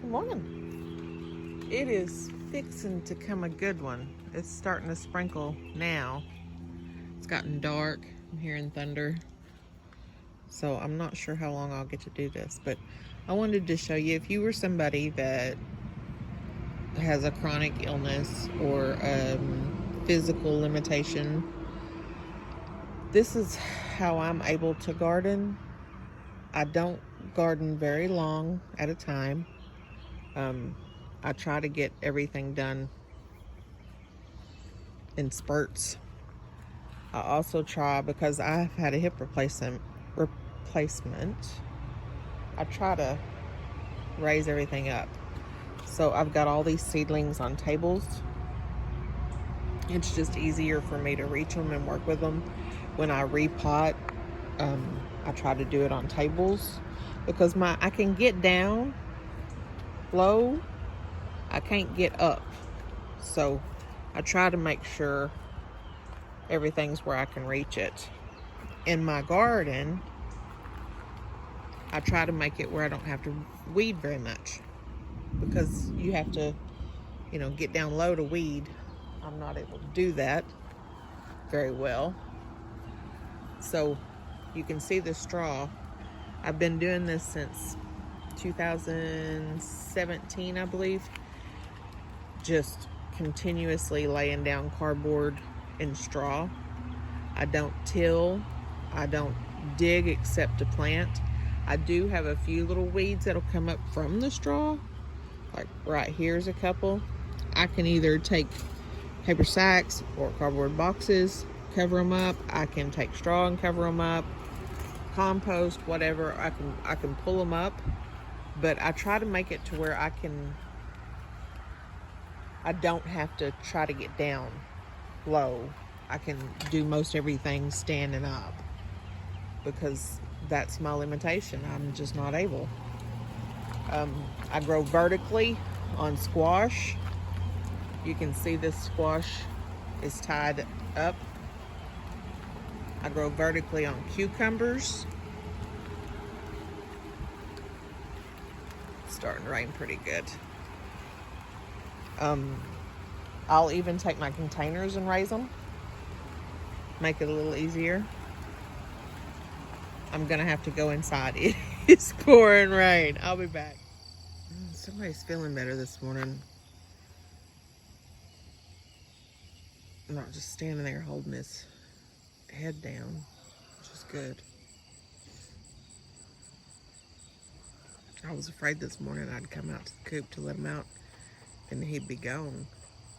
Good morning. It is fixing to come a good one. It's starting to sprinkle now. It's gotten dark. I'm hearing thunder. So I'm not sure how long I'll get to do this, but I wanted to show you if you were somebody that has a chronic illness or physical limitation, this is how I'm able to garden. I don't garden very long at a time. I try to get everything done in spurts. I also try, because I've had a hip replacement. I try to raise everything up. So I've got all these seedlings on tables. It's just easier for me to reach them and work with them. When I repot, I try to do it on tables because I can get down low. I can't get up. So I try to make sure everything's where I can reach it. In my garden, I try to make it where I don't have to weed very much, because you have to, get down low to weed. I'm not able to do that very well. So you can see the straw. I've been doing this since 2017, I believe. Just continuously laying down cardboard and straw. I don't till. I don't dig except to plant. I do have a few little weeds that'll come up from the straw. Like right here's a couple. I can either take paper sacks or cardboard boxes, cover them up. I can take straw and cover them up. Compost, whatever. I can pull them up. But I try to make it to where I don't have to try to get down low. I can do most everything standing up, because that's my limitation. I'm just not able. I grow vertically on squash. You can see this squash is tied up. I grow vertically on cucumbers. It's starting to rain pretty good. I'll even take my containers and raise them. Make it a little easier. I'm gonna have to go inside. It is pouring rain. I'll be back. Somebody's feeling better this morning. I'm not just standing there holding his head down, which is good. I was afraid this morning I'd come out to the coop to let him out and he'd be gone.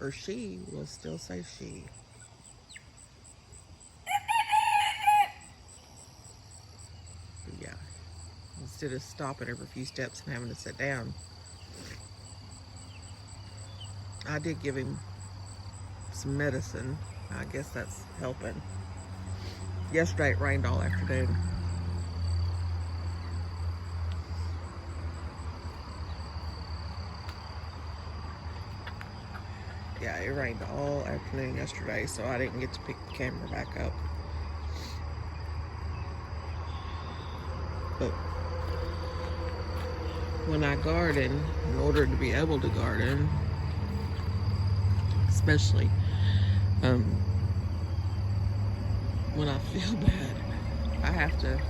Or she. Will still say she. But yeah. Instead of stopping every few steps and having to sit down, I did give him some medicine. I guess that's helping. Yesterday it rained all afternoon. Yeah, it rained all afternoon yesterday, so I didn't get to pick the camera back up. But when I garden, in order to be able to garden, especially when I feel bad, I have to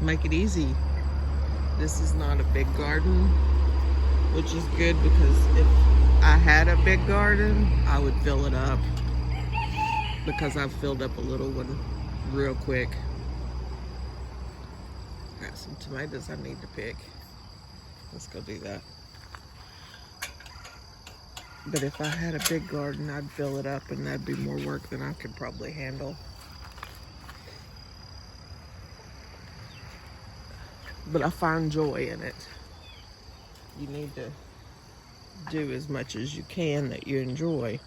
make it easy. This is not a big garden, which is good, because if I had a big garden, I would fill it up, because I've filled up a little one real quick. Got some tomatoes I need to pick. Let's go do that. But if I had a big garden, I'd fill it up, and that'd be more work than I could probably handle. But I find joy in it. You need to do as much as you can that you enjoy.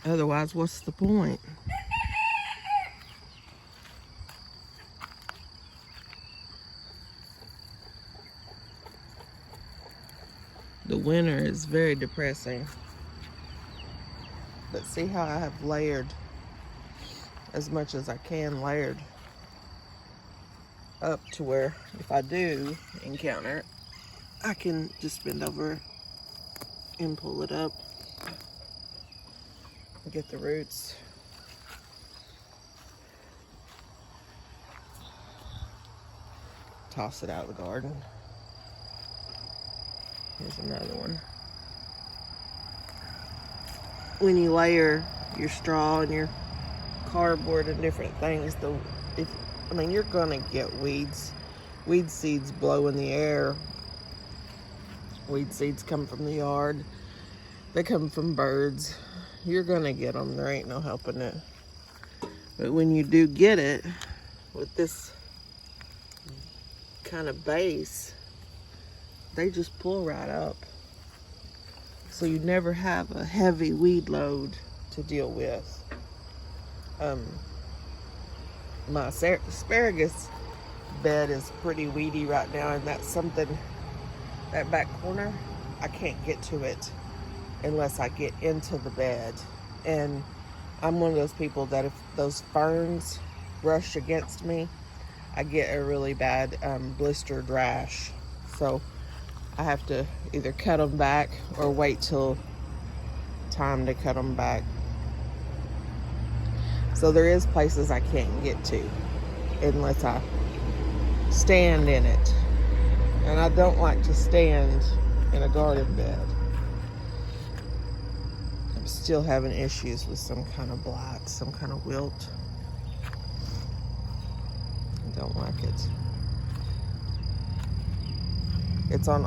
Otherwise, what's the point? The winter is very depressing. But see how I have layered as much as I can layered. up to where if I do encounter it, I can just bend over and pull it up and get the roots. Toss it out of the garden. Here's another one. When you layer your straw and your cardboard and different things, you're gonna get weeds. Weed seeds blow in the air. Weed seeds come from the yard. They come from birds. You're gonna get them. There ain't no helping it. But when you do get it, with this kind of base, they just pull right up. So you never have a heavy weed load to deal with. My asparagus bed is pretty weedy right now, and that's something, that back corner, I can't get to it unless I get into the bed. And I'm one of those people that if those ferns brush against me, I get a really bad blistered rash. So I have to either cut them back or wait till time to cut them back. So there is places I can't get to unless I stand in it. And I don't like to stand in a garden bed. I'm still having issues with some kind of blight, some kind of wilt. I don't like it. It's on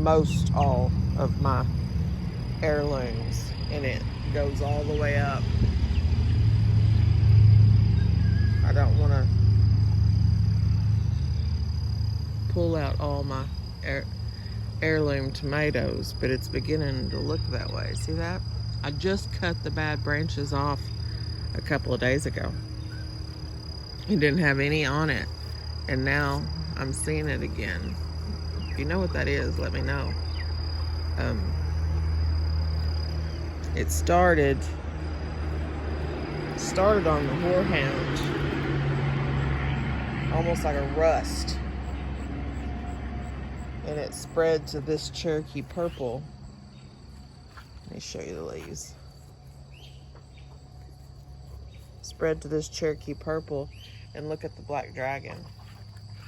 most all of my heirlooms, and it goes all the way up. I don't want to pull out all my heirloom tomatoes, but it's beginning to look that way. See that? I just cut the bad branches off a couple of days ago. It didn't have any on it, and now I'm seeing it again. If you know what that is, let me know. It started on the horehound, almost like a rust, and it spread to this Cherokee purple. Let me show you the leaves. Spread to this Cherokee purple, and look at the black dragon.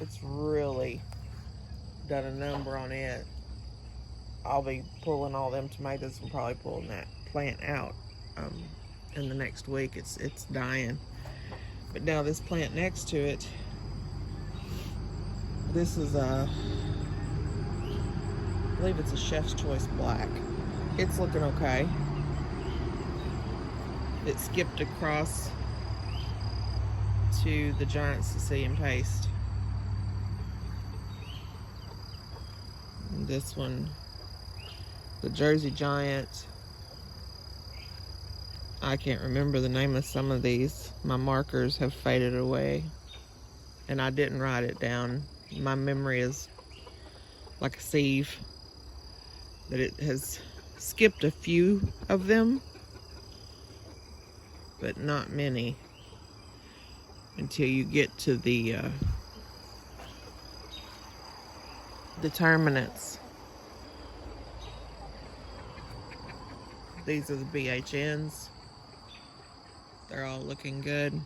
It's really done a number on it. I'll be pulling all them tomatoes and probably pulling that plant out in the next week. It's dying. But now this plant next to it, this is I believe it's a Chef's Choice Black. It's looking okay. It skipped across to the Giant Sicilian Paste. And this one, the Jersey Giant. I can't remember the name of some of these. My markers have faded away, and I didn't write it down. My memory is like a sieve, but it has skipped a few of them, but not many, until you get to the determinants. These are the BHNs. They're all looking good.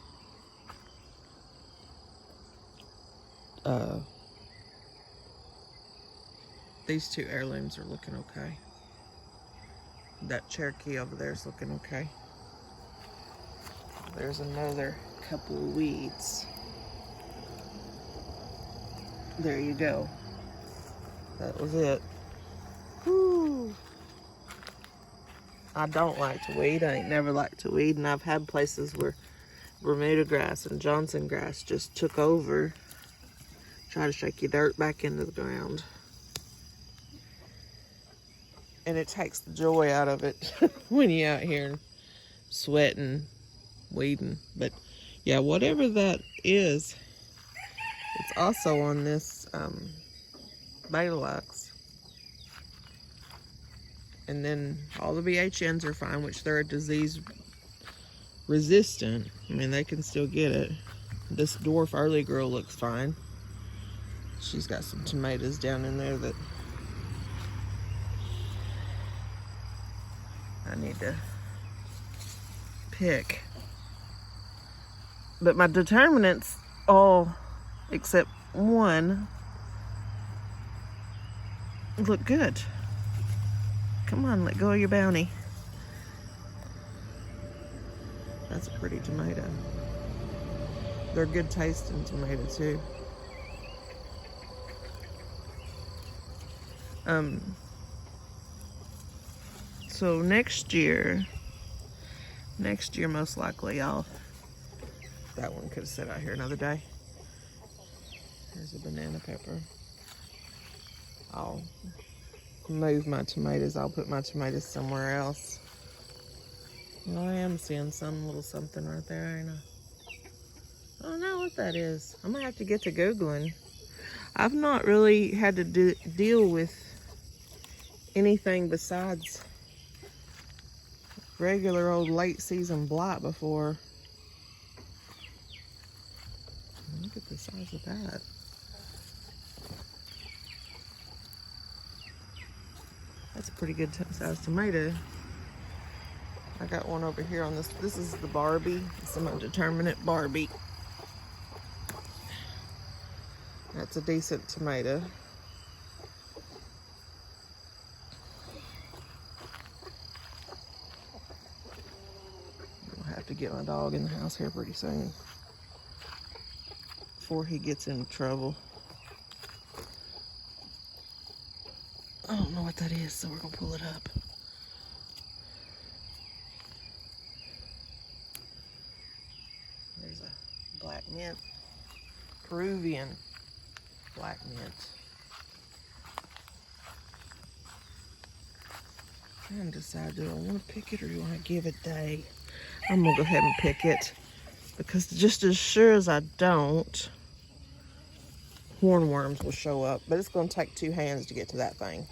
These two heirlooms are looking okay. That Cherokee over there is looking okay. There's another couple of weeds. There you go. That was it. Whew. I don't like to weed. I ain't never liked to weed, and I've had places where Bermuda grass and Johnson grass just took over. Try to shake your dirt back into the ground. And it takes the joy out of it when you're out here sweating, weeding. But yeah, whatever that is, it's also on this Betalux. And then all the BHNs are fine, which they're disease resistant. I mean, they can still get it. This dwarf early girl looks fine. She's got some tomatoes down in there that I need to pick. But my determinants, all except one, look good. Come on, let go of your bounty. That's a pretty tomato. They're good tasting tomato too. So next year most likely that one could have sat out here another day. There's a banana pepper. I'll move my tomatoes. I'll put my tomatoes somewhere else. Well, I am seeing some little something right there, ain't I? I don't know what that is. I'm gonna have to get to Googling. I've not really had to deal with anything besides regular old late season blight before. Look at the size of that. That's a pretty good sized tomato. I got one over here on this. This is the Barbie. It's a determinant Barbie. That's a decent tomato. I'll have to get my dog in the house here pretty soon before he gets in trouble. I don't know what that is, so we're gonna pull it up. There's a black mint, Peruvian black mint. I'm decide, do I want to pick it or do I give it a day? I'm gonna go ahead and pick it because just as sure as I don't, hornworms will show up. But it's gonna take 2 hands to get to that thing.